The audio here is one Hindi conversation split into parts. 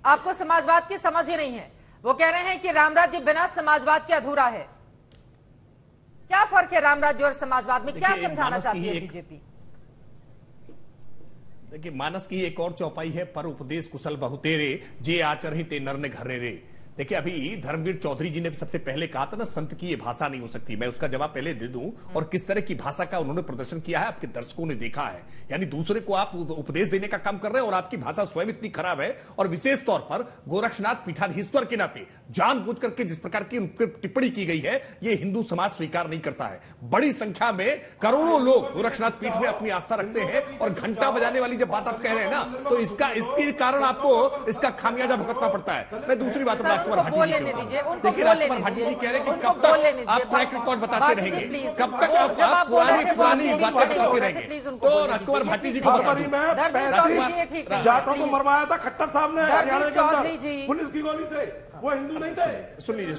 आपको समाजवाद की समझ ही नहीं है। वो कह रहे हैं कि रामराज्य बिना समाजवाद के अधूरा है। क्या फर्क है रामराज्य और समाजवाद में? क्या समझाना चाहती है बीजेपी? देखिए, मानस की एक और चौपाई है, पर उपदेश कुशल बहुतेरे जे आचरहि ते नर ने घरे रे। देखिए, अभी धर्मवीर चौधरी जी ने सबसे पहले कहा था ना, संत की ये भाषा नहीं हो सकती। मैं उसका जवाब पहले दे दूं, और किस तरह की भाषा का उन्होंने प्रदर्शन किया है आपके दर्शकों ने देखा है। यानी दूसरे को आप उपदेश देने का काम कर रहे हैं और आपकी भाषा स्वयं इतनी खराब है। और विशेष तौर पर गोरक्षनाथ पीठाधीश्वर के नाते जानबूझ करके जिस प्रकार की टिप्पणी की गई है, ये हिंदू समाज स्वीकार नहीं करता है। बड़ी संख्या में करोड़ों लोग गोरक्षनाथ पीठ में अपनी आस्था रखते हैं, और घंटा बजाने वाली जब बात आप कह रहे हैं ना, तो इसके कारण आपको इसका खामियाजा भुगतना पड़ता है। मैं दूसरी बात राजकुमार भाटी जी देखिए, राजकुमार भाटी जी कह रहे हैं कि कब तक आप ट्रैक रिकॉर्ड बताते रहेंगे, कब तक आप पुरानी बातें बताते रहेंगे। तो राजकुमार भाटी जी को जाटों को मरवाया था खट्टर साहब ने हरियाणा के अंदर पुलिस की गोली से, वो हिंदू नहीं थे। सुन लीजिए।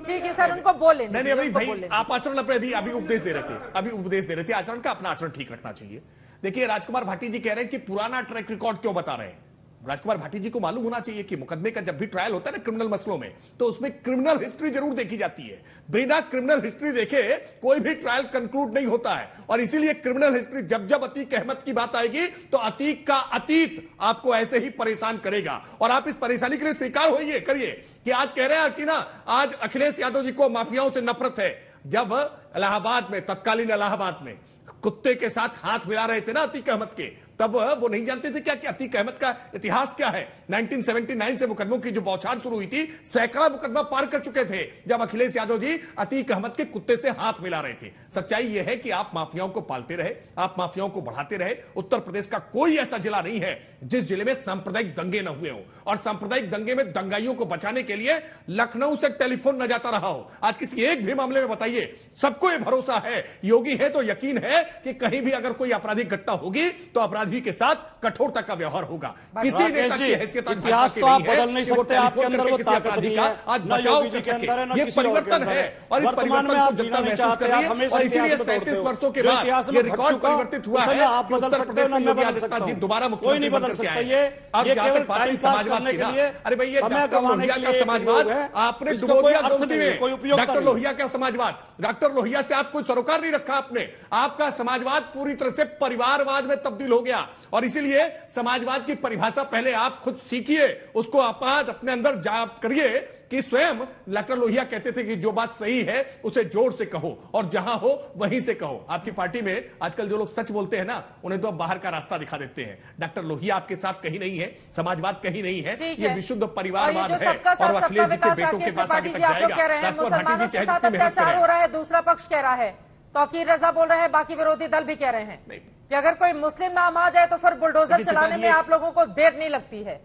ठीक है सर, उनको बोले नहीं अभी भाई आप आचरण अभी उपदेश दे रहे थे, आचरण का अपना आचरण ठीक रखना चाहिए। देखिए, राजकुमार भाटी जी कह रहे हैं कि पुराना ट्रैक रिकॉर्ड क्यों बता रहे हैं। राजकुमार भाटी जी को मालूम होना चाहिए कि मुकदमे का जब भी ट्रायल होता है ना क्रिमिनल मसलों में, तो उसमें क्रिमिनल हिस्ट्री जरूर देखी जाती है। बिना क्रिमिनल हिस्ट्री देखे कोई भी ट्रायल कंक्लूड नहीं होता है। और इसीलिए क्रिमिनल हिस्ट्री जब अतीक अहमद की बात आएगी, तो अतीक का अतीत आपको ऐसे ही परेशान करेगा। और आप इस परेशानी के लिए स्वीकार करिए कि आज कह रहे हैं कि ना, आज अखिलेश यादव जी को माफियाओं से नफरत है। जब इलाहाबाद में, तत्कालीन इलाहाबाद में कुत्ते के साथ हाथ मिला रहे थे ना अतीक अहमद के, तब वो नहीं जानते थे क्या कि अतीक अहमद का इतिहास क्या है। 1979 से मुकदमों की जो बौछार शुरू हुई थी, सैकड़ा मुकदमा पार कर चुके थे जब अखिलेश यादव जी अतीक अहमद के कुत्ते से हाथ मिला रहे थे। सच्चाई यह है कि आप माफियाओं को पालते रहे, आप माफियाओं को बढ़ाते रहे। उत्तर प्रदेश का कोई ऐसा जिला नहीं है जिस जिले में सांप्रदायिक दंगे न हुए हो, और सांप्रदायिक दंगे में दंगाइयों को बचाने के लिए लखनऊ से टेलीफोन न जाता रहा हो। आज किसी एक भी मामले में बताइए, सबको यह भरोसा है, योगी है तो यकीन है कि कहीं भी अगर कोई आपराधिक घटना होगी तो अपराधी के साथ कठोरता का व्यवहार होगा। किसी नेता की हैसियत इतिहास तो आप बदल नहीं सकते, आपके अंदर वो ताकत नहीं है, आज बचाव कर सके, ये परिवर्तन है। और इस परिवर्तन को जनता महसूस कर रही है, और इसीलिए 37 वर्षों के बाद ये रिकॉर्ड परिवर्तित हुआ है। आप बदल सकते हो ना, मैं बदल सकता हूं, दोबारा कोई नहीं बदल सकता। ये केवल पार्टी समाजवाद के लिए, अरे भाई ये डॉक्टर लोहिया का समाजवाद आपने डुबो दिया गंदगी में। डॉक्टर लोहिया का समाजवाद, डॉक्टर लोहिया से आप कोई सरोकार नहीं रखा आपने। आपका समाजवाद पूरी तरह से परिवारवाद में तब्दील हो गया। और इसीलिए समाजवाद की परिभाषा पहले आप खुद सीखिए, उसको आप अपने अंदर जाप करिए कि स्वयं डॉक्टर लोहिया कहते थे कि जो बात सही है उसे जोर से कहो, और जहां हो वहीं से कहो। आपकी पार्टी में आजकल जो लोग सच बोलते हैं ना, उन्हें तो बाहर का रास्ता दिखा देते हैं। डॉक्टर लोहिया आपके साथ कहीं नहीं है, समाजवाद कहीं नहीं है, ये विशुद्ध परिवारवाद है। और अखिलेश जी के बेटों के पास आगे तक जाएगा। अत्याचार हो रहा है, दूसरा पक्ष कह रहा है, तौकीर रजा बोल रहे हैं, बाकी विरोधी दल भी कह रहे हैं कि अगर कोई मुस्लिम नाम आ जाए तो फिर बुलडोजर चलाने में आप लोगों को देर नहीं लगती है।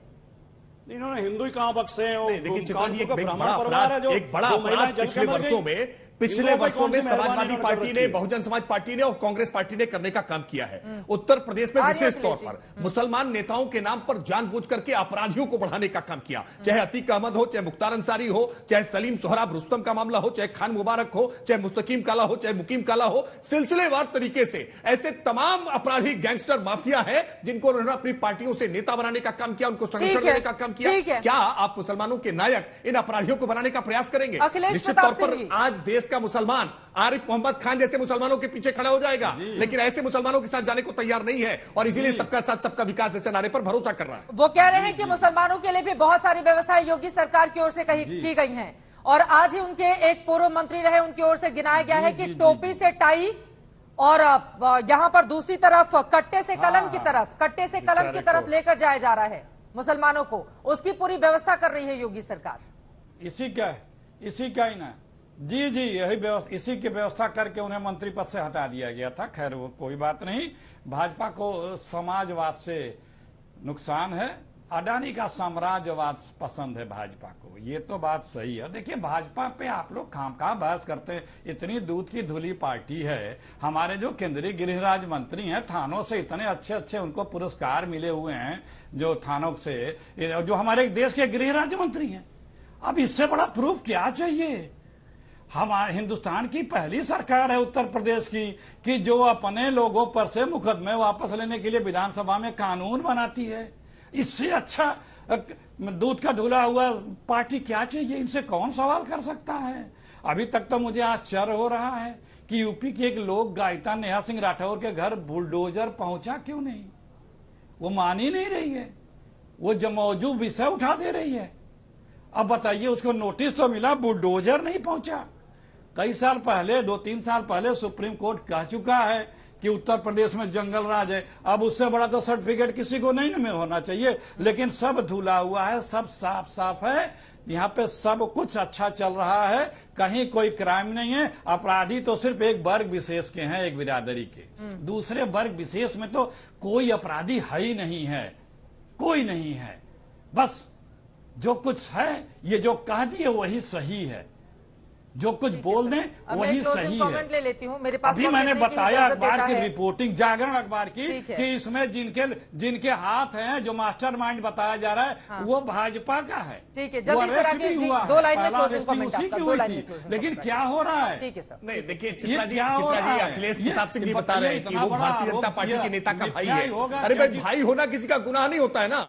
इन्होंने हिंदू ही कहां बख्शे हैं? एक बड़ा अपराध पिछले वर्षों में समाजवादी पार्टी ने, बहुजन समाज पार्टी ने और कांग्रेस पार्टी ने करने का काम किया है। उत्तर प्रदेश में विशेष तौर पर मुसलमान नेताओं के नाम पर जानबूझ करके अपराधियों को बढ़ाने का काम किया। चाहे अतीक अहमद हो, चाहे मुख्तार अंसारी हो, चाहे सलीम सोहराब रुस्तम का मामला हो, चाहे खान मुबारक हो, चाहे मुस्तकीम काला हो, चाहे मुकीम काला हो, सिलसिलेवार तरीके से ऐसे तमाम अपराधी गैंगस्टर माफिया है जिनको उन्होंने अपनी पार्टियों से नेता बनाने का काम किया, उनको संरक्षण देने का काम किया। क्या आप मुसलमानों के नायक इन अपराधियों को बनाने का प्रयास करेंगे? निश्चित तौर पर आज देश का मुसलमान आरिफ मोहम्मद खान जैसे मुसलमानों के पीछे खड़ा हो जाएगा, लेकिन ऐसे मुसलमानों के साथ जाने को तैयार नहीं है, और इसीलिए सबका साथ सबका विकास जैसे नारे पर भरोसा कर रहा है। वो कह रहे हैं कि मुसलमानों के लिए भी बहुत सारी व्यवस्थाएं योगी सरकार की ओर से की गई हैं, और आज ही उनके एक पूर्व मंत्री रहे, उनकी ओर से गिनाया गया है कि टोपी से टाई, और यहां पर दूसरी तरफ कट्टे से कलम की तरफ लेकर जाया जा रहा है मुसलमानों को, उसकी पूरी व्यवस्था कर रही है योगी सरकार। इसी का ही ना जी यही व्यवस्था, इसी की व्यवस्था करके उन्हें मंत्री पद से हटा दिया गया था। खैर वो कोई बात नहीं, भाजपा को समाजवाद से नुकसान है, अडानी का साम्राज्यवाद पसंद है भाजपा को, ये तो बात सही है। देखिए भाजपा पे आप लोग खामखा बहस करते हैं, इतनी दूध की धुली पार्टी है। हमारे जो केंद्रीय गृह राज्य मंत्री हैं, थानों से इतने अच्छे अच्छे उनको पुरस्कार मिले हुए हैं, जो थानों से, जो हमारे देश के गृह राज्य मंत्री हैं। अब इससे बड़ा प्रूफ क्या चाहिए? हमारे हिंदुस्तान की पहली सरकार है उत्तर प्रदेश की कि जो अपने लोगों पर से मुकदमे वापस लेने के लिए विधानसभा में कानून बनाती है। इससे अच्छा दूध का धुला हुआ पार्टी क्या चाहिए, इनसे कौन सवाल कर सकता है। अभी तक तो मुझे आश्चर्य हो रहा है कि यूपी की एक लोक गायिका नेहा सिंह राठौर के घर बुलडोजर पहुंचा क्यों नहीं, वो मान ही नहीं रही है, वो जमौजूद विषय उठा दे रही है। अब बताइए, उसको नोटिस तो मिला, बुलडोजर नहीं पहुंचा। कई साल पहले, 2-3 साल पहले सुप्रीम कोर्ट कह चुका है कि उत्तर प्रदेश में जंगल राज है। अब उससे बड़ा तो सर्टिफिकेट किसी को नहीं में होना चाहिए, लेकिन सब धुला हुआ है, सब साफ साफ है, यहाँ पे सब कुछ अच्छा चल रहा है, कहीं कोई क्राइम नहीं है। अपराधी तो सिर्फ एक वर्ग विशेष के हैं, एक बिरादरी के, दूसरे वर्ग विशेष में तो कोई अपराधी है ही नहीं है, कोई नहीं है। बस जो कुछ है, ये जो कह दिए वही सही है, जो कुछ बोल दें वही सही है। ले लेती हूँ, मेरे पास अभी मैंने बताया अखबार की रिपोर्टिंग, जागरण अखबार की, कि इसमें जिनके हाथ हैं, जो मास्टरमाइंड बताया जा रहा है, हाँ। वो भाजपा का है। ठीक है, जल्दी से राकेश जी, 2 लाइन में क्लोजिंग कमेंट उसी की हुई थी, लेकिन क्या हो रहा है? ठीक है सर। नहीं देखिए, चित्रा जी अखिलेश प्रताप सिंह भी बता रहे हैं कि वो भारतीय जनता पार्टी के नेता का भाई है। अरे भाई, भाई होना किसी का गुनाह नहीं होता है ना।